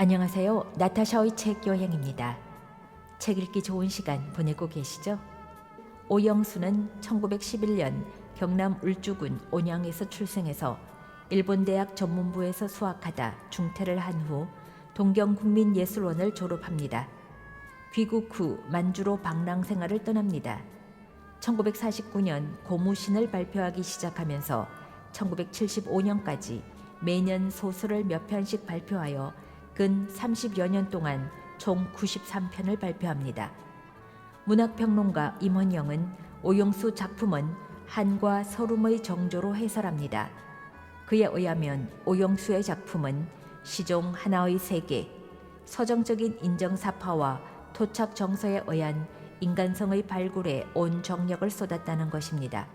안녕하세요. 나타샤의 책 여행입니다. 책 읽기 좋은 시간 보내고 계시죠? 오영수는 1911년 경남 울주군 온양에서 출생해서 일본 대학 전문부에서 수학하다 중퇴를 한 후 동경국민예술원을 졸업합니다. 귀국 후 만주로 방랑 생활을 떠납니다. 1949년 고무신을 발표하기 시작하면서 1975년까지 매년 소설을 몇 편씩 발표하여 근 30여 년 동안 총 93편을 발표합니다. 문학평론가 임원영은 오영수 작품은 한과 서름의 정조로 해설합니다. 그에 의하면 오영수의 작품은 시종 하나의 세계, 서정적인 인정사파와 토착 정서에 의한 인간성의 발굴에 온 정력을 쏟았다는 것입니다.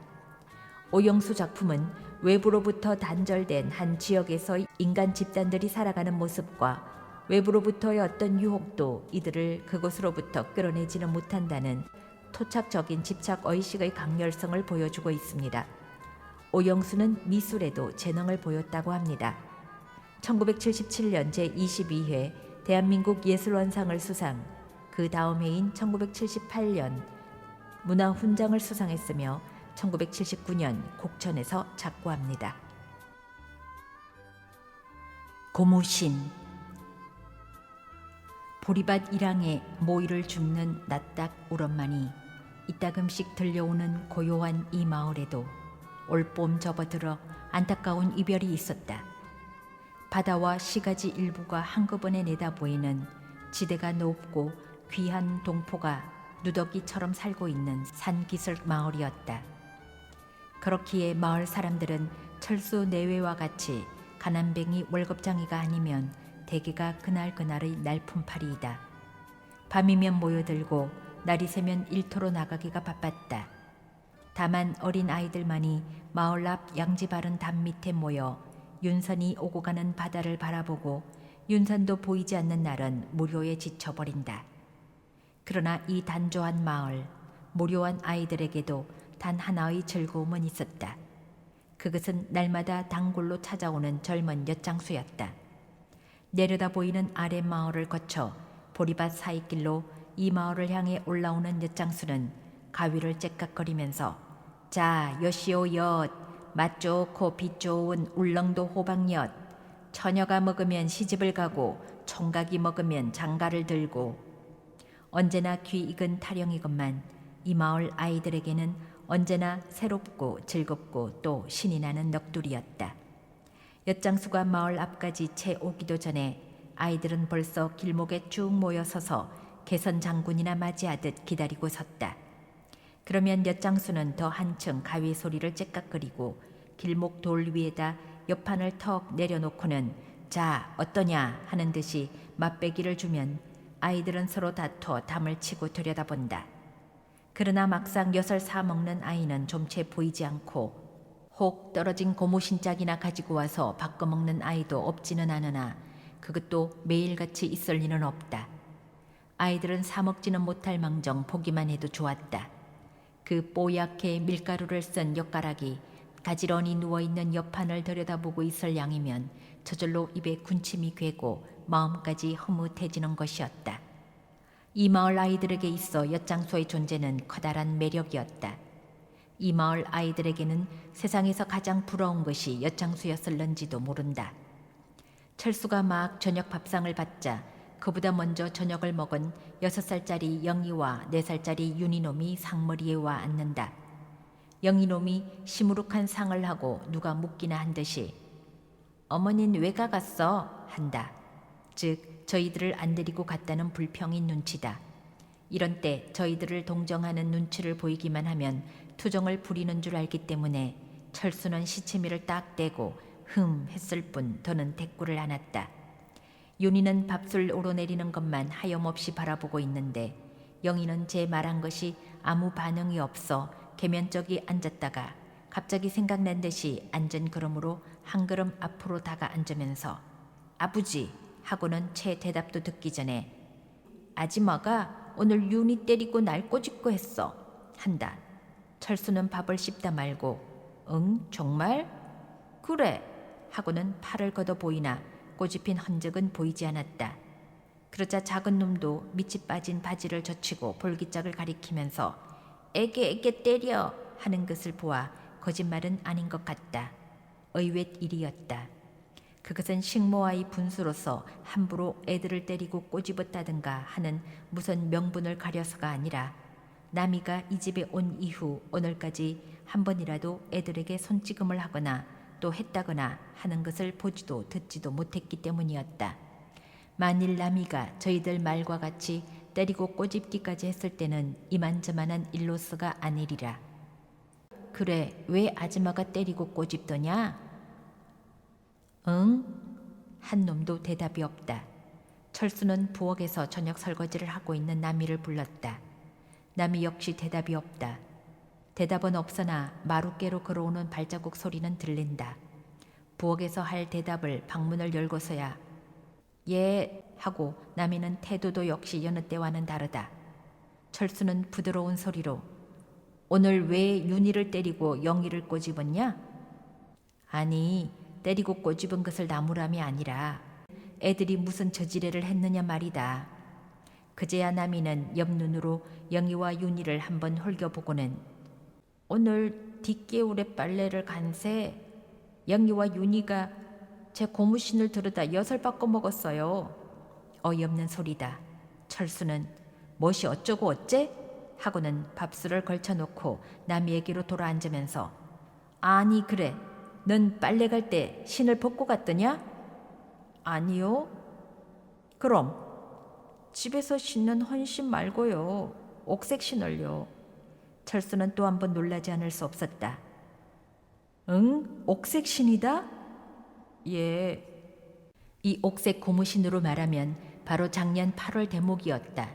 오영수 작품은 외부로부터 단절된 한 지역에서 인간 집단들이 살아가는 모습과 외부로부터의 어떤 유혹도 이들을 그곳으로부터 끌어내지는 못한다는 토착적인 집착의식의 강렬성을 보여주고 있습니다. 오영수는 미술에도 재능을 보였다고 합니다. 1977년 제22회 대한민국 예술원상을 수상, 그 다음 해인 1978년 문화훈장을 수상했으며 1979년 곡천에서 작고합니다. 고무신. 보리밭 일항에 모이를 줍는 낯딱 울엄만이 이따금씩 들려오는 고요한 이 마을에도 올봄 접어들어 안타까운 이별이 있었다. 바다와 시가지 일부가 한꺼번에 내다보이는 지대가 높고 귀한 동포가 누더기처럼 살고 있는 산기슭 마을이었다. 그렇기에 마을 사람들은 철수 내외와 같이 가난뱅이 월급장이가 아니면 대개가 그날그날의 날품팔이이다. 밤이면 모여들고 날이 새면 일터로 나가기가 바빴다. 다만 어린 아이들만이 마을 앞 양지 바른 담 밑에 모여 윤선이 오고 가는 바다를 바라보고 윤선도 보이지 않는 날은 무료에 지쳐버린다. 그러나 이 단조한 마을, 무료한 아이들에게도 단 하나의 즐거움은 있었다. 그것은 날마다 단골로 찾아오는 젊은 엿장수였다. 내려다 보이는 아래 마을을 거쳐 보리밭 사이길로 이 마을을 향해 올라오는 엿장수는 가위를 째깍거리면서 자, 엿이오 엿, 맛 좋고 빛 좋은 울릉도 호박엿, 처녀가 먹으면 시집을 가고 총각이 먹으면 장가를 들고. 언제나 귀 익은 타령이건만 이 마을 아이들에게는 언제나 새롭고 즐겁고 또 신이 나는 넋두리였다. 엿장수가 마을 앞까지 채 오기도 전에 아이들은 벌써 길목에 쭉 모여 서서 개선 장군이나 맞이하듯 기다리고 섰다. 그러면 엿장수는 더 한층 가위 소리를 째깍거리고 길목 돌 위에다 옆판을 턱 내려놓고는 자, 어떠냐 하는 듯이 맛배기를 주면 아이들은 서로 다퉈 담을 치고 들여다본다. 그러나 막상 엿을 사 먹는 아이는 좀채 보이지 않고 혹 떨어진 고무신짝이나 가지고 와서 바꿔 먹는 아이도 없지는 않으나 그것도 매일같이 있을 리는 없다. 아이들은 사 먹지는 못할 망정 보기만 해도 좋았다. 그 뽀얗게 밀가루를 쓴 엿가락이 가지런히 누워있는 옆판을 들여다보고 있을 양이면 저절로 입에 군침이 괴고 마음까지 흐뭇해지는 것이었다. 이 마을 아이들에게 있어 엿장수의 존재는 커다란 매력이었다. 이 마을 아이들에게는 세상에서 가장 부러운 것이 엿장수였을는지도 모른다. 철수가 막 저녁 밥상을 받자 그보다 먼저 저녁을 먹은 6살짜리 영희와 4살짜리 윤희놈이 상머리에 와 앉는다. 영희놈이 시무룩한 상을 하고 누가 묻기나 한 듯이 어머닌 왜 가갔어? 한다. 즉 저희들을 안 데리고 갔다는 불평인 눈치다. 이런 때 저희들을 동정하는 눈치를 보이기만 하면 투정을 부리는 줄 알기 때문에 철수는 시치미를 딱 떼고 했을 뿐 더는 대꾸를 안 했다. 윤희는 밥술 오르내리는 것만 하염없이 바라보고 있는데 영희는 제 말한 것이 아무 반응이 없어 계면적이 앉았다가 갑자기 생각난 듯이 앉은 걸음으로 한 걸음 앞으로 다가 앉으면서 아버지 하고는 채 대답도 듣기 전에 아지마가 오늘 윤희 때리고 날 꼬집고 했어 한다. 철수는 밥을 씹다 말고 응 정말? 그래 하고는 팔을 걷어 보이나 꼬집힌 흔적은 보이지 않았다. 그러자 작은 놈도 밑이 빠진 바지를 젖히고 볼기짝을 가리키면서 에게 때려 하는 것을 보아 거짓말은 아닌 것 같다. 의외의 일이었다. 그것은 식모와의 분수로서 함부로 애들을 때리고 꼬집었다든가 하는 무슨 명분을 가려서가 아니라 남이가 이 집에 온 이후 오늘까지 한 번이라도 애들에게 손찌검을 하거나 또 했다거나 하는 것을 보지도 듣지도 못했기 때문이었다. 만일 남이가 저희들 말과 같이 때리고 꼬집기까지 했을 때는 이만저만한 일로서가 아니리라. 그래, 왜 아줌마가 때리고 꼬집더냐? 응? 한 놈도 대답이 없다. 철수는 부엌에서 저녁 설거지를 하고 있는 남이를 불렀다. 남이 역시 대답이 없다. 대답은 없으나 마룻개로 걸어오는 발자국 소리는 들린다. 부엌에서 할 대답을 방문을 열고서야 예 하고 남이는 태도도 역시 여느 때와는 다르다. 철수는 부드러운 소리로 오늘 왜 윤희를 때리고 영희를 꼬집었냐? 아니, 때리고 꼬집은 것을 나무람이 아니라 애들이 무슨 저지레를 했느냐 말이다. 그제야 남이는 옆눈으로 영희와 윤희를 한번 홀겨보고는 오늘 뒷개울에 빨래를 간새 영희와 윤희가 제 고무신을 들여다 엿을 바꿔 먹었어요. 어이없는 소리다. 철수는 멋이 어쩌고 어째? 하고는 밥술을 걸쳐놓고 남이에게로 돌아앉으면서 아니 그래, 넌 빨래 갈 때 신을 벗고 갔더냐? 아니요. 그럼 집에서 신는 헌신 말고요. 옥색 신을요. 철수는 또 한 번 놀라지 않을 수 없었다. 응? 옥색 신이다? 예. 이 옥색 고무신으로 말하면 바로 작년 8월 대목이었다.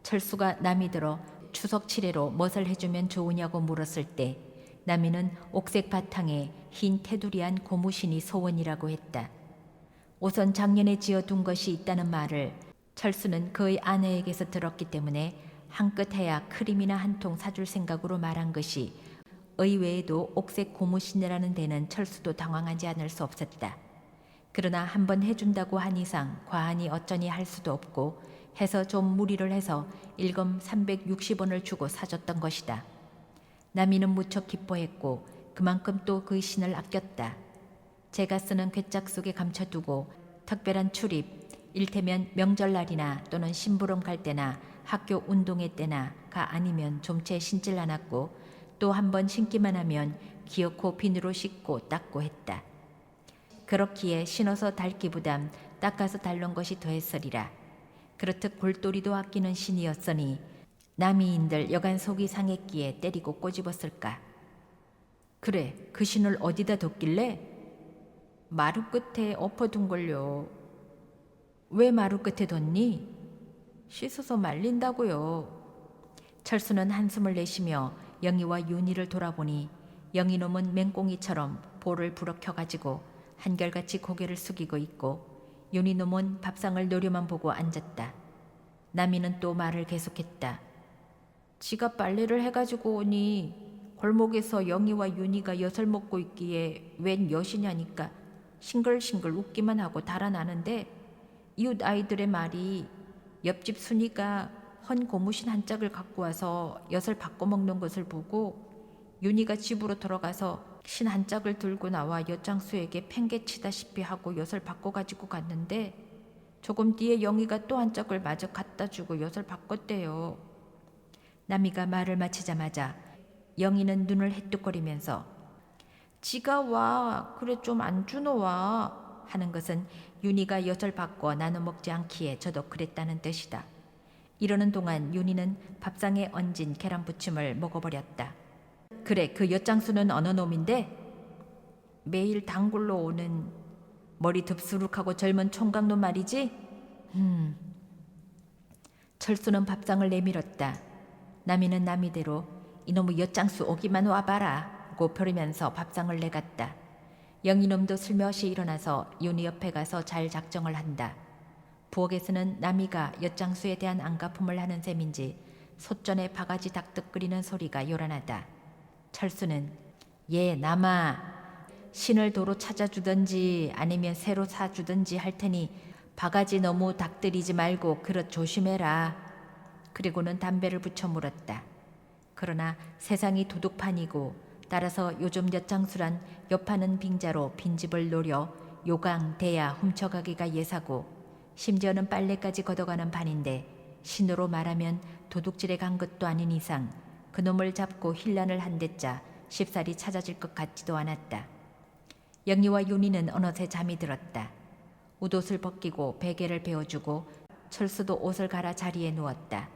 철수가 남이 들어 추석 칠해로 뭣을 해주면 좋으냐고 물었을 때 남이는 옥색 바탕에 흰 테두리한 고무신이 소원이라고 했다. 우선 작년에 지어둔 것이 있다는 말을 철수는 그의 아내에게서 들었기 때문에 한끗 해야 크림이나 한 통 사줄 생각으로 말한 것이 의외에도 옥색 고무신이라는 데는 철수도 당황하지 않을 수 없었다. 그러나 한번 해준다고 한 이상 과하니 어쩌니 할 수도 없고 해서 좀 무리를 해서 일검 360원을 주고 사줬던 것이다. 남이는 무척 기뻐했고 그만큼 또 그 신을 아꼈다. 제가 쓰는 괴짝 속에 감춰두고 특별한 출입, 일테면 명절날이나 또는 심부름 갈 때나 학교 운동회 때나가 아니면 좀채 신질 않았고 또 한 번 신기만 하면 기어코 비누로 씻고 닦고 했다. 그렇기에 신어서 닳기보담 닦아서 닳는 것이 더했으리라. 그렇듯 골똘히도 아끼는 신이었으니 남이인들 여간 속이 상했기에 때리고 꼬집었을까. 그래, 그 신을 어디다 뒀길래? 마루 끝에 엎어둔 걸요. 왜 마루 끝에 뒀니? 씻어서 말린다고요. 철수는 한숨을 내쉬며 영희와 윤희를 돌아보니 영희놈은 맹꽁이처럼 볼을 부럭켜가지고 한결같이 고개를 숙이고 있고 윤희놈은 밥상을 노려만 보고 앉았다. 남이는 또 말을 계속했다. 지가 빨래를 해가지고 오니 골목에서 영희와 윤희가 엿을 먹고 있기에 웬 엿이냐니까 싱글싱글 웃기만 하고 달아나는데 이웃 아이들의 말이 옆집 순이가 헌 고무신 한 짝을 갖고 와서 엿을 바꿔 먹는 것을 보고 윤희가 집으로 들어가서 신 한 짝을 들고 나와 엿장수에게 팽개치다시피 하고 엿을 바꿔 가지고 갔는데 조금 뒤에 영희가 또 한 짝을 마저 갖다 주고 엿을 바꿨대요. 남이가 말을 마치자마자 영희는 눈을 해뚝거리면서 지가 와, 그래 좀 안 주노 와 하는 것은 윤희가 엿을 바꿔 나눠 먹지 않기에 저도 그랬다는 뜻이다. 이러는 동안 윤희는 밥상에 얹은 계란부침을 먹어버렸다. 그래, 그 엿장수는 어느 놈인데? 매일 단골로 오는 머리 듭수룩하고 젊은 총각놈 말이지? 철수는 밥상을 내밀었다. 남이는 남이대로 이놈의 엿장수 오기만 와봐라 고 벼르면서 밥상을 내갔다. 영희놈도 슬며시 일어나서 윤희 옆에 가서 잘 작정을 한다. 부엌에서는 남이가 엿장수에 대한 안가품을 하는 셈인지 솥전에 바가지 닭떡 끓이는 소리가 요란하다. 철수는 예 남아 신을 도로 찾아주든지 아니면 새로 사주든지 할 테니 바가지 너무 닥들이지 말고 그릇 조심해라. 그리고는 담배를 붙여 물었다. 그러나 세상이 도둑판이고 따라서 요즘 엿장수란 엿파는 빙자로 빈집을 노려 요강, 대야 훔쳐가기가 예사고 심지어는 빨래까지 걷어가는 판인데 신으로 말하면 도둑질에 간 것도 아닌 이상 그놈을 잡고 힐난을 한 대자 쉽사리 찾아질 것 같지도 않았다. 영리와 윤희는 어느새 잠이 들었다. 웃옷을 벗기고 베개를 베어주고 철수도 옷을 갈아 자리에 누웠다.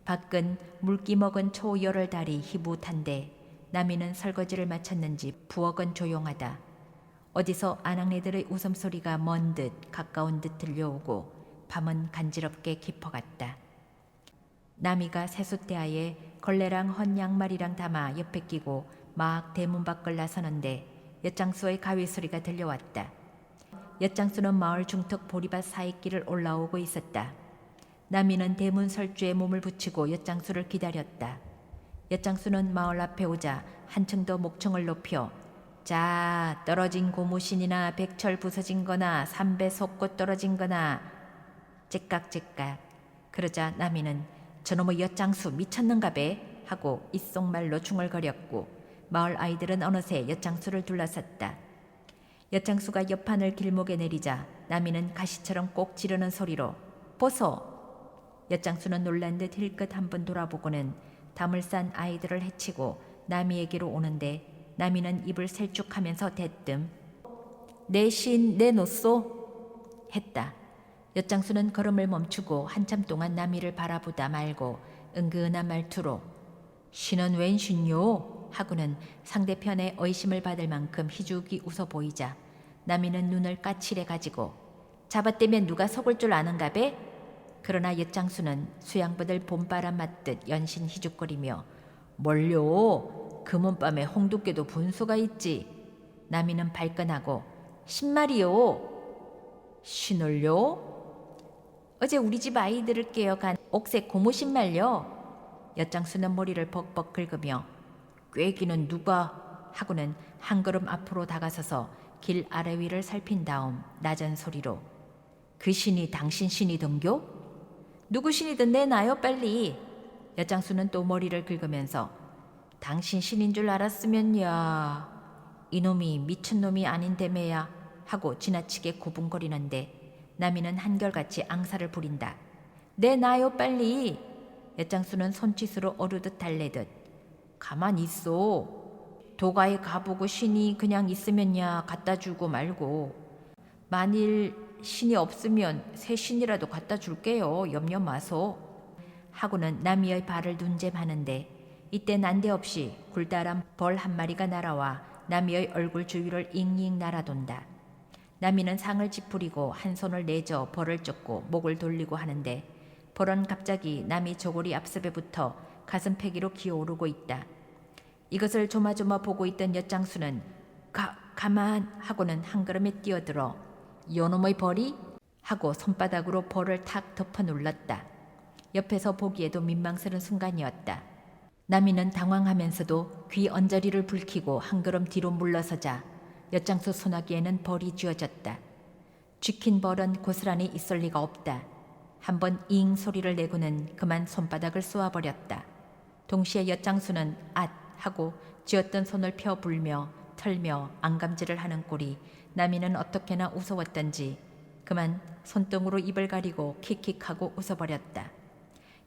밖은 물기 먹은 초여럴 달이 희붓한데 남이는 설거지를 마쳤는지 부엌은 조용하다. 어디서 아낙네들의 웃음소리가 먼 듯 가까운 듯 들려오고 밤은 간지럽게 깊어갔다. 남이가 세숫대야에 걸레랑 헌 양말이랑 담아 옆에 끼고 막 대문 밖을 나서는데 엿장수의 가위 소리가 들려왔다. 엿장수는 마을 중턱 보리밭 사이길을 올라오고 있었다. 남이는 대문 설주에 몸을 붙이고 엿장수를 기다렸다. 엿장수는 마을 앞에 오자 한층 더 목청을 높여 자 떨어진 고무신이나 백철 부서진 거나 삼배 속고 떨어진 거나 째깍째깍. 그러자 남이는 저놈의 엿장수 미쳤는가 배 하고 입속말로 중얼거렸고 마을 아이들은 어느새 엿장수를 둘러쌌다. 엿장수가 옆판을 길목에 내리자 남이는 가시처럼 꼭 지르는 소리로 보소. 엿장수는 놀란 듯 힐끗 한번 돌아보고는 담을 싼 아이들을 해치고 남이에게로 오는데 남이는 입을 셀쭉하면서 대뜸 내 신 내놓소 했다. 엿장수는 걸음을 멈추고 한참 동안 남이를 바라보다 말고 은근한 말투로 신은 웬 신요? 하고는 상대편의 의심을 받을 만큼 희죽이 웃어 보이자 남이는 눈을 까칠해 가지고 잡아떼면 누가 속을 줄 아는가 배? 그러나 엿장수는 수양부들 봄바람 맞듯 연신 희죽거리며 뭘요? 금은밤에 홍두깨도 분수가 있지. 남이는 발끈하고 신말이요. 신을요? 어제 우리 집 아이들을 깨어간 옥색 고무신 말요. 엿장수는 머리를 벅벅 긁으며 꾀기는 누가 하고는 한 걸음 앞으로 다가서서 길 아래 위를 살핀 다음 낮은 소리로 그 신이 당신 신이던교? 누구 신이든 내놔요 빨리. 엿장수는 또 머리를 긁으면서 당신 신인 줄 알았으면야 이놈이 미친놈이 아닌데매야 하고 지나치게 고분거리는데 남이는 한결같이 앙사를 부린다. 내놔요 빨리. 엿장수는 손짓으로 어루듯 달래듯 가만 있어. 도가에 가보고 신이 그냥 있으면야 갖다 주고 말고 만일 신이 없으면 새 신이라도 갖다 줄게요. 염려 마소. 하고는 남이의 발을 눈잼하는데 이때 난데없이 굴다란 벌 한 마리가 날아와 남이의 얼굴 주위를 잉잉 날아돈다. 남이는 상을 찌푸리고 한 손을 내저 벌을 쫓고 목을 돌리고 하는데 벌은 갑자기 남이 조골이 앞섭에 붙어 가슴패기로 기어오르고 있다. 이것을 조마조마 보고 있던 엿장수는 가만 하고는 한 걸음에 뛰어들어 요놈의 벌이? 하고 손바닥으로 벌을 탁 덮어 눌렀다. 옆에서 보기에도 민망스러운 순간이었다. 남이는 당황하면서도 귀 언저리를 붉히고 한 걸음 뒤로 물러서자 엿장수 소나기에는 벌이 쥐어졌다. 쥐킨 벌은 고스란히 있을 리가 없다. 한번 잉 소리를 내고는 그만 손바닥을 쏘아버렸다. 동시에 엿장수는 앗 하고 쥐었던 손을 펴 불며 털며 안감질을 하는 꼴이 남이는 어떻게나 우스웠던지 그만 손등으로 입을 가리고 킥킥하고 웃어버렸다.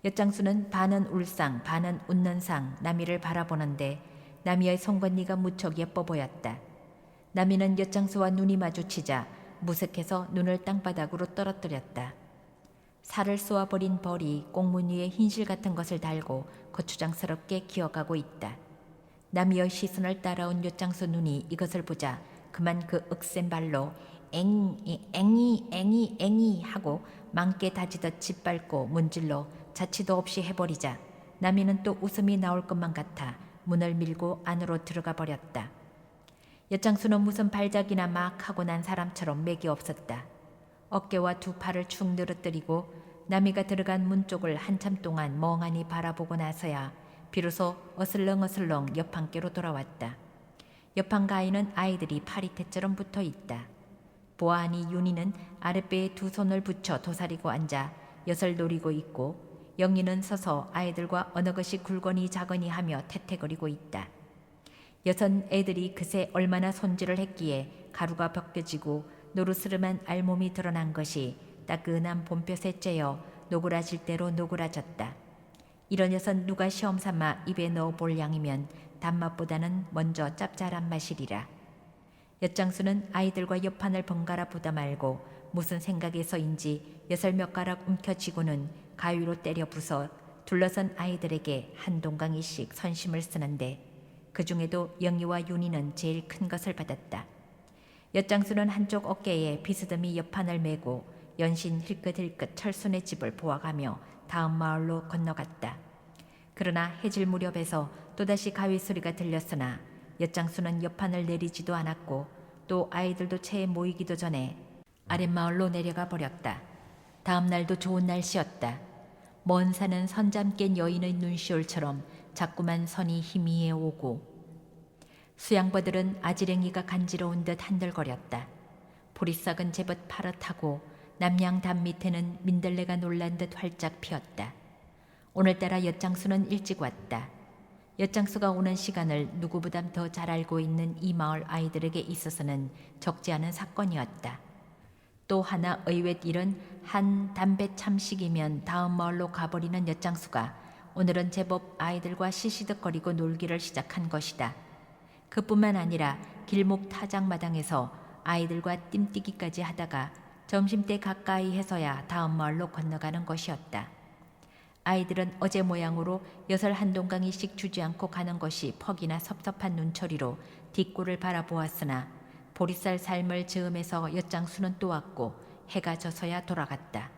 엿장수는 반은 울상 반은 웃는 상 남이를 바라보는데 남이의 송곳니가 무척 예뻐 보였다. 남이는 엿장수와 눈이 마주치자 무색해서 눈을 땅바닥으로 떨어뜨렸다. 살을 쏘아버린 벌이 꽁문 위에 흰실 같은 것을 달고 거추장스럽게 기어가고 있다. 남이의 시선을 따라온 엿장수 눈이 이것을 보자 그만 그 억센 발로 앵이 하고 망깨 다지듯 짓밟고 문질러 자치도 없이 해버리자 남이는 또 웃음이 나올 것만 같아 문을 밀고 안으로 들어가 버렸다. 엿장수는 무슨 발작이나 막 하고 난 사람처럼 맥이 없었다. 어깨와 두 팔을 축 늘어뜨리고 남이가 들어간 문 쪽을 한참 동안 멍하니 바라보고 나서야 비로소 어슬렁어슬렁 옆 한께로 돌아왔다. 옆한 가에는 아이들이 파리떼처럼 붙어 있다. 보아하니 윤희는 아랫배에 두 손을 붙여 도사리고 앉아 엿을 노리고 있고 영희는 서서 아이들과 어느 것이 굵거니 작으니 하며 태태거리고 있다. 엿은 애들이 그새 얼마나 손질을 했기에 가루가 벗겨지고 노르스름한 알몸이 드러난 것이 따끈한 봄볕에 쬐어 노그라질 대로 노그라졌다. 이런 엿은 누가 시험 삼아 입에 넣어 볼 양이면 단맛보다는 먼저 짭짤한 맛이리라. 엿장수는 아이들과 엿판을 번갈아 보다 말고 무슨 생각에서인지 엿을 몇 가락 움켜쥐고는 가위로 때려 부숴 둘러선 아이들에게 한 동강이씩 선심을 쓰는데 그 중에도 영희와 윤희는 제일 큰 것을 받았다. 엿장수는 한쪽 어깨에 비스듬히 엿판을 메고 연신 힐끗힐끗 철순의 집을 보아가며 다음 마을로 건너갔다. 그러나 해질 무렵에서 또다시 가위 소리가 들렸으나 엿장수는 엿판을 내리지도 않았고 또 아이들도 채에 모이기도 전에 아랫마을로 내려가 버렸다. 다음 날도 좋은 날씨였다. 먼 산은 선잠 깬 여인의 눈시울처럼 자꾸만 선이 희미해 오고 수양버들은 아지랭이가 간지러운 듯 한들거렸다. 보리싹은 제법 파릇하고 남양 담 밑에는 민들레가 놀란 듯 활짝 피었다. 오늘따라 엿장수는 일찍 왔다. 엿장수가 오는 시간을 누구보다 더 잘 알고 있는 이 마을 아이들에게 있어서는 적지 않은 사건이었다. 또 하나 의외의 일은 한 담배 참식이면 다음 마을로 가버리는 엿장수가 오늘은 제법 아이들과 시시득거리고 놀기를 시작한 것이다. 그뿐만 아니라 길목 타작마당에서 아이들과 띰뛰기까지 하다가 점심때 가까이 해서야 다음 마을로 건너가는 것이었다. 아이들은 어제 모양으로 엿을 한 동강이씩 주지 않고 가는 것이 퍽이나 섭섭한 눈초리로 뒷골을 바라보았으나 보리쌀 삶을 즈음해서 엿장수는 또 왔고 해가 져서야 돌아갔다.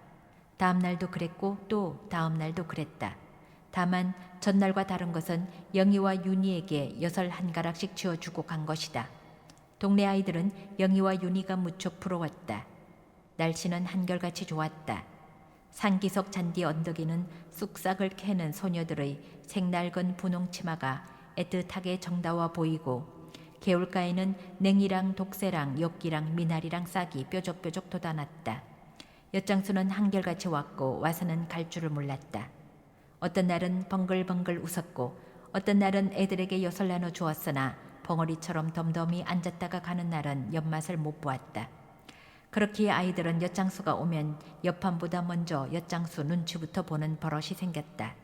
다음 날도 그랬고 또 다음 날도 그랬다. 다만 전날과 다른 것은 영희와 윤희에게 엿을 한 가락씩 쥐어주고 간 것이다. 동네 아이들은 영희와 윤희가 무척 부러웠다. 날씨는 한결같이 좋았다. 산기슭 잔디 언덕에는 쑥싹을 캐는 소녀들의 색낡은 분홍 치마가 애틋하게 정다워 보이고 개울가에는 냉이랑 독새랑 엿기랑 미나리랑 싹이 뾰족뾰족 돋아났다. 엿장수는 한결같이 왔고 와서는 갈 줄을 몰랐다. 어떤 날은 벙글벙글 웃었고 어떤 날은 애들에게 엿을 나눠 주었으나 벙어리처럼 덤덤히 앉았다가 가는 날은 엿맛을 못 보았다. 그렇기에 아이들은 엿장수가 오면 엿판보다 먼저 엿장수 눈치부터 보는 버릇이 생겼다.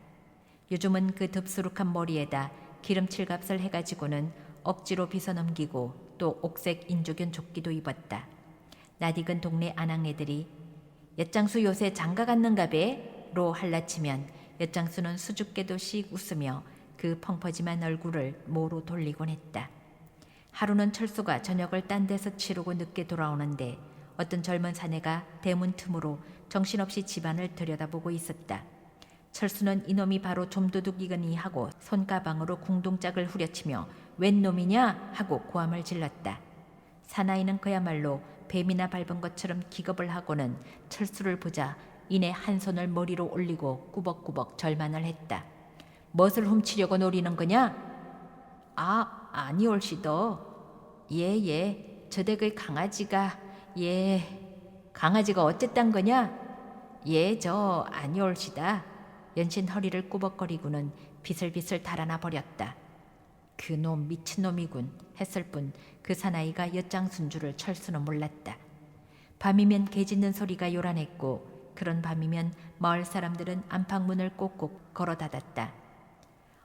요즘은 그 덥수룩한 머리에다 기름칠갑을 해가지고는 억지로 빗어넘기고 또 옥색 인조견 조끼도 입었다. 낯익은 동네 아낙네들이 엿장수 요새 장가 갔는가 배? 로 할라치면 엿장수는 수줍게도 씩 웃으며 그 펑퍼짐한 얼굴을 모로 돌리곤 했다. 하루는 철수가 저녁을 딴 데서 치르고 늦게 돌아오는데 어떤 젊은 사내가 대문 틈으로 정신없이 집안을 들여다보고 있었다. 철수는 이놈이 바로 좀도둑이거니 하고 손가방으로 궁둥짝을 후려치며 웬 놈이냐 하고 고함을 질렀다. 사나이는 그야말로 뱀이나 밟은 것처럼 기겁을 하고는 철수를 보자 이내 한 손을 머리로 올리고 꾸벅꾸벅 절만을 했다. 뭣을 훔치려고 노리는 거냐? 아니올시더. 예, 저 댁의 강아지가 강아지가 어쨌단 거냐? 저 아니올시다. 연신 허리를 꾸벅거리고는 비슬비슬 달아나 버렸다. 그놈 미친놈이군 했을 뿐 그 사나이가 엿장순 줄을 철수는 몰랐다. 밤이면 개 짖는 소리가 요란했고 그런 밤이면 마을 사람들은 안팎문을 꼭꼭 걸어 닫았다.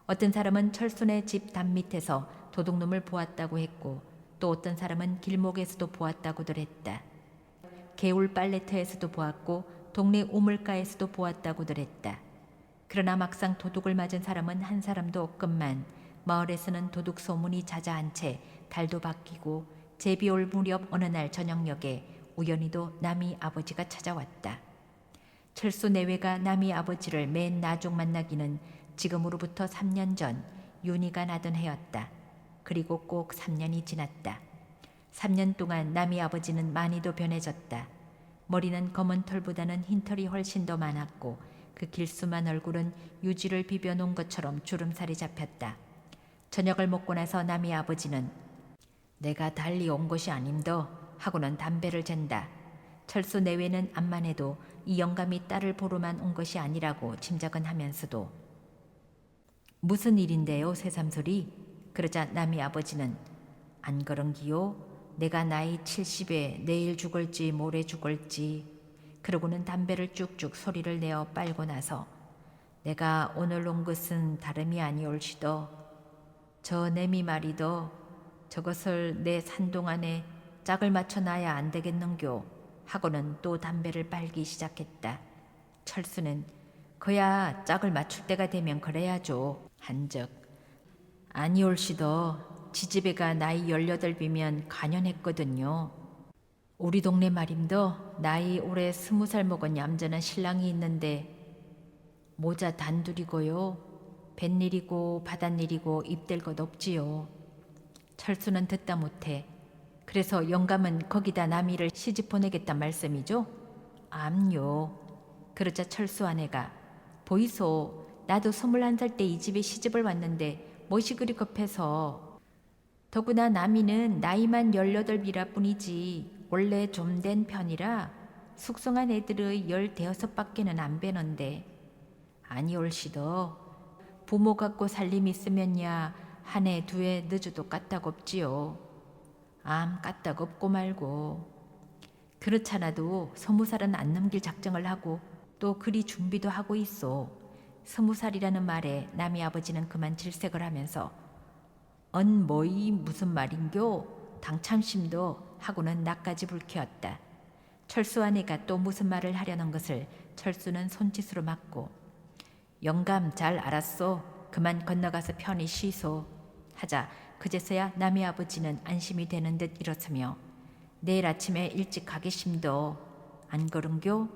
어떤 사람은 철순의 집 담밑에서 도둑놈을 보았다고 했고 또 어떤 사람은 길목에서도 보았다고들 했다. 개울 빨래터에서도 보았고 동네 우물가에서도 보았다고들 했다. 그러나 막상 도둑을 맞은 사람은 한 사람도 없건만 마을에서는 도둑 소문이 자자한 채 달도 바뀌고 제비 올 무렵 어느 날 저녁녘에 우연히도 남이 아버지가 찾아왔다. 철수 내외가 남이 아버지를 맨 나중 만나기는 지금으로부터 3년 전 윤희가 나던 해였다. 그리고 꼭 3년이 지났다. 3년 동안 남이 아버지는 많이도 변해졌다. 머리는 검은 털보다는 흰 털이 훨씬 더 많았고 그 길수만 얼굴은 유지를 비벼놓은 것처럼 주름살이 잡혔다. 저녁을 먹고 나서 남이 아버지는 내가 달리 온 것이 아님더 하고는 담배를 잰다. 철수 내외는 암만 해도 이 영감이 딸을 보러만 온 것이 아니라고 짐작은 하면서도 무슨 일인데요 새삼소리? 그러자 남이 아버지는 안 그런기요? 내가 나이 70에 내일 죽을지 모레 죽을지. 그러고는 담배를 쭉쭉 소리를 내어 빨고 나서 내가 오늘 온 것은 다름이 아니올시더. 저 내미 말이더 저것을 내 산동 안에 짝을 맞춰 놔야 안 되겠는겨 하고는 또 담배를 빨기 시작했다. 철수는 그야 짝을 맞출 때가 되면 그래야죠 한적 아니올시더. 지지배가 나이 18이면 간연했거든요. 우리 동네 말임더 나이 올해 20살 먹은 얌전한 신랑이 있는데 모자 단둘이고요. 뱃일이고 바닷일이고 입댈 것 없지요. 철수는 듣다 못해 그래서 영감은 거기다 남이를 시집 보내겠단 말씀이죠? 암요. 그러자 철수 아내가 보이소. 나도 21살 때 이 집에 시집을 왔는데 무엇이 그리 급해서. 더구나 남이는 나이만 18이라 뿐이지 원래 좀 된 편이라 숙성한 애들의 15밖에는 안 배는데. 아니올시더. 부모 갖고 살림 있으면야 한 해 두 해 늦어도 까딱 없지요. 암 까딱 없고 말고. 그렇잖아도 20살은 안 넘길 작정을 하고 또 그리 준비도 하고 있어. 20살이라는 말에 남이 아버지는 그만 질색을 하면서 언 뭐이 무슨 말인교? 당참심도 하고는 나까지 불쾌었다. 철수 아내가 또 무슨 말을 하려는 것을 철수는 손짓으로 막고 영감 잘 알았소. 그만 건너가서 편히 쉬소 하자 그제서야 남의 아버지는 안심이 되는 듯 일었으며 내일 아침에 일찍 가겠심도. 안 그런교?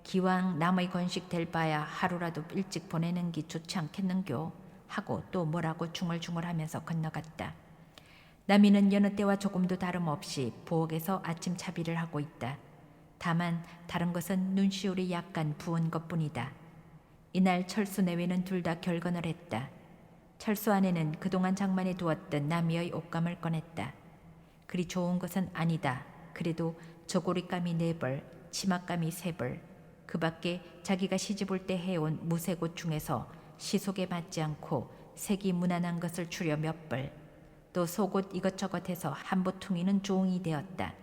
기왕 남의 건식 될 바야 하루라도 일찍 보내는 게 좋지 않겠는교? 하고 또 뭐라고 중얼중얼하면서 건너갔다. 남이는 여느 때와 조금도 다름없이 부엌에서 아침 차비를 하고 있다. 다만 다른 것은 눈시울이 약간 부은 것뿐이다. 이날 철수 내외는 둘 다 결건을 했다. 철수 아내는 그동안 장만해 두었던 남이의 옷감을 꺼냈다. 그리 좋은 것은 아니다. 그래도 저고리감이 4벌, 치맛감이 3벌, 그 밖에 자기가 시집 올 때 해온 무색 옷 중에서 시속에 맞지 않고 색이 무난한 것을 추려 몇 벌, 또 속옷 이것저것 해서 한 보퉁이는 종이 되었다.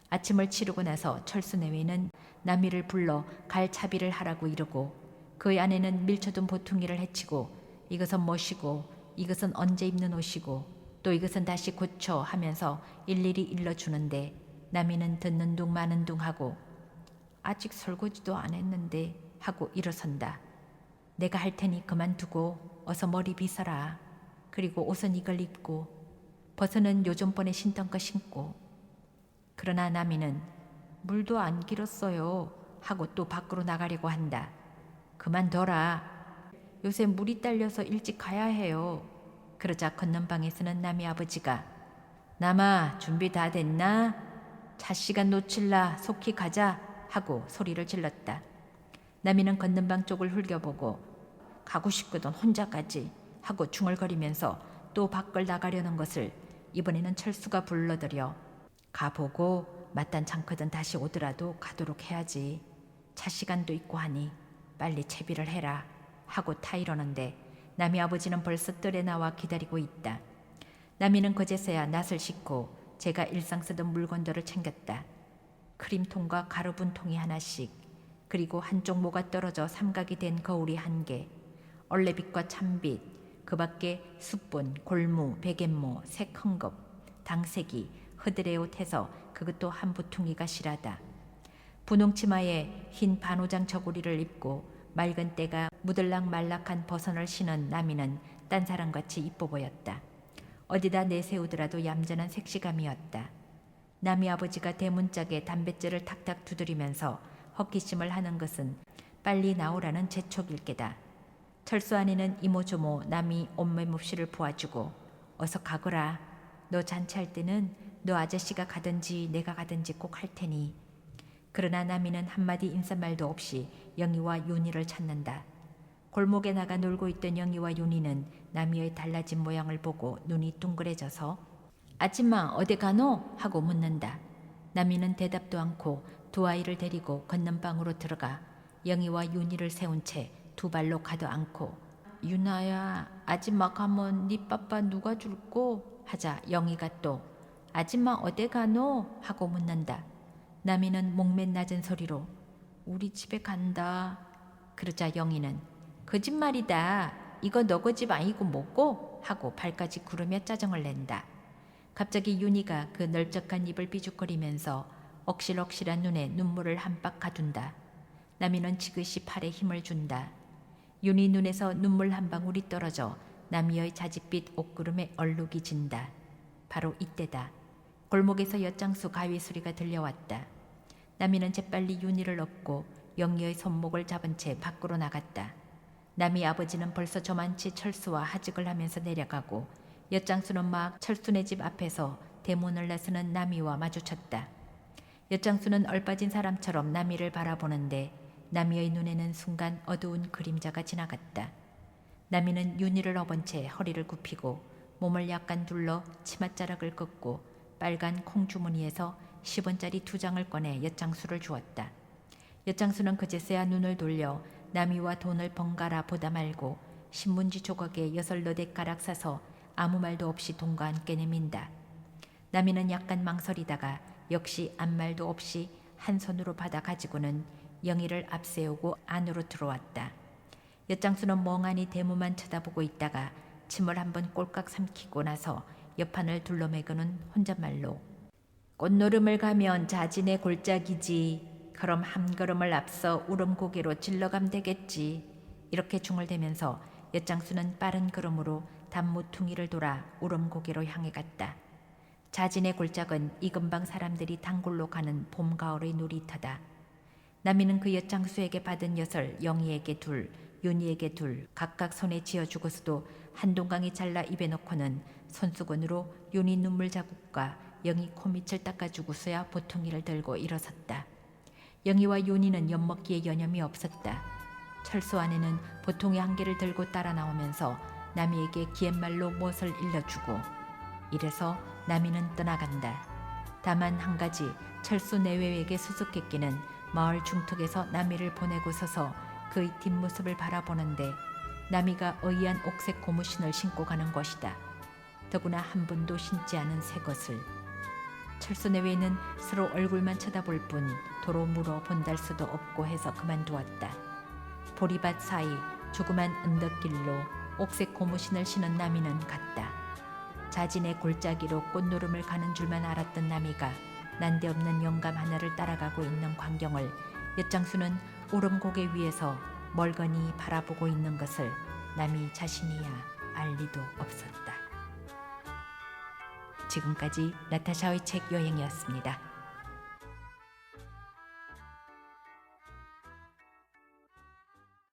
아침을 치르고 나서 철수 내외는 남이를 불러 갈차비를 하라고 이르고 그의 아내는 밀쳐둔 보퉁이를 헤치고 이것은 멋이고 이것은 언제 입는 옷이고 또 이것은 다시 고쳐 하면서 일일이 일러주는데 남이는 듣는 둥 마는 둥 하고 아직 설거지도 안 했는데 하고 일어선다. 내가 할 테니 그만두고 어서 머리 빗어라. 그리고 옷은 이걸 입고 벗어는 요즘번에 신던 거 신고. 그러나 남이는 물도 안 길었어요 하고 또 밖으로 나가려고 한다. 그만둬라. 요새 물이 딸려서 일찍 가야 해요. 그러자 건넌방에서는 남이 아버지가 남아 준비 다 됐나? 차 시간 놓칠라 속히 가자 하고 소리를 질렀다. 남이는 건넌방 쪽을 흘겨보고 가고 싶거든 혼자까지 하고 중얼거리면서 또 밖을 나가려는 것을 이번에는 철수가 불러들여 가보고 마땅찮거든 다시 오더라도 가도록 해야지. 차 시간도 있고 하니 빨리 채비를 해라 하고 타이러는데 남이 아버지는 벌써 뜰에 나와 기다리고 있다. 남이는 그제서야 낫을 싣고 제가 일상 쓰던 물건들을 챙겼다. 크림통과 가루분 통이 하나씩, 그리고 한쪽 모가 떨어져 삼각이 된 거울이 1개, 얼레빗과 참빗, 그 밖에 숯분, 골무, 베갯모, 색헝겊, 당색이, 흐드레옷 해서 그것도 한 보퉁이가 실하다. 분홍치마에 흰 반오장 저고리를 입고 맑은 때가 무들락 말락한 버선을 신은 남이는 딴 사람같이 이뻐 보였다. 어디다 내세우더라도 얌전한 색시감이었다. 남이 아버지가 대문짝에 담뱃재를 탁탁 두드리면서 헛기심을 하는 것은 빨리 나오라는 재촉일 게다. 철수 아내는 이모저모 남이 옷매 몹시를 보아주고 어서 가거라. 너 잔치할 때는 너 아저씨가 가든지 내가 가든지 꼭 할 테니. 그러나 남이는 한마디 인사말도 없이 영희와 윤희를 찾는다. 골목에 나가 놀고 있던 영희와 윤희는 남이의 달라진 모양을 보고 눈이 둥그레져서 아줌마 어디 가노? 하고 묻는다. 나미는 대답도 않고 두 아이를 데리고 건넌방으로 들어가 영희와 윤희를 세운 채 두 발로 가도 않고 윤아야 아줌마 가면 네 빠빠 누가 줄꼬? 하자 영희가 또 아줌마 어디 가노? 하고 묻는다. 나미는 목맨 낮은 소리로 우리 집에 간다. 그러자 영희는 거짓말이다. 이거 너거 집 아니고 뭐고? 하고 발까지 구르며 짜증을 낸다. 갑자기 윤희가 그 널쩍한 입을 삐죽거리면서 억실억실한 눈에 눈물을 한 박 가둔다. 나미는 지그시 팔에 힘을 준다. 윤희 눈에서 눈물 한 방울이 떨어져 나미의 자짓빛 옷구름에 얼룩이 진다. 바로 이때다. 골목에서 엿장수 가위 소리가 들려왔다. 나미는 재빨리 윤희를 업고 영희의 손목을 잡은 채 밖으로 나갔다. 나미 아버지는 벌써 저만치 철수와 하직을 하면서 내려가고 엿장수는 막 철수네 집 앞에서 대문을 나서는 나미와 마주쳤다. 엿장수는 얼빠진 사람처럼 나미를 바라보는데 나미의 눈에는 순간 어두운 그림자가 지나갔다. 나미는 윤희를 업은 채 허리를 굽히고 몸을 약간 둘러 치맛자락을 긋고 빨간 콩주머니에서 10원짜리 2장을 꺼내 엿장수를 주었다. 엿장수는 그제서야 눈을 돌려 나미와 돈을 번갈아 보다 말고 신문지 조각에 6-8가락 사서 아무 말도 없이 돈과 함께 내민다. 나미는 약간 망설이다가 역시 아무 말도 없이 한 손으로 받아 가지고는 영희를 앞세우고 안으로 들어왔다. 엿장수는 멍하니 대문만 쳐다보고 있다가 침을 한번 꼴깍 삼키고 나서 옆판을 둘러매고는 혼잣말로 꽃노름을 가면 자진의 골짜기지. 그럼 한 걸음을 앞서 우름고개로 질러가면 되겠지. 이렇게 중얼대면서 엿장수는 빠른 걸음으로 단무퉁이를 돌아 우름고개로 향해 갔다. 자진의 골짝은 이 근방 사람들이 단골로 가는 봄 가을의 놀이터다. 나미는 그 엿장수에게 받은 엿을 영희에게 둘, 윤희에게 둘 각각 손에 쥐어주고서도 한 동강이 잘라 입에 넣고는 손수건으로 윤희 눈물 자국과 영희 코밑을 닦아주고서야 보통이를 들고 일어섰다. 영희와 윤희는 엿먹기에 여념이 없었다. 철수 안에는 보통이 한 개를 들고 따라 나오면서 나미에게 기옛말로 무엇을 일러주고 이래서 나미는 떠나간다. 다만 한 가지 철수 내외에게 수수께끼는 마을 중턱에서 나미를 보내고 서서 그의 뒷모습을 바라보는데 나미가 의아한 옥색 고무신을 신고 가는 것이다. 더구나 한 번도 신지 않은 새 것을. 철수 내외는 서로 얼굴만 쳐다볼 뿐 도로 물어 본달 수도 없고 해서 그만두었다. 보리밭 사이 조그만 언덕길로 옥색 고무신을 신은 나미는 갔다. 자진의 골짜기로 꽃노름을 가는 줄만 알았던 나미가 난데없는 영감 하나를 따라가고 있는 광경을 엿장수는 우름고개 위에서 멀거니 바라보고 있는 것을 나미 자신이야 알 리도 없었다. 지금까지 나타샤의 책 여행이었습니다.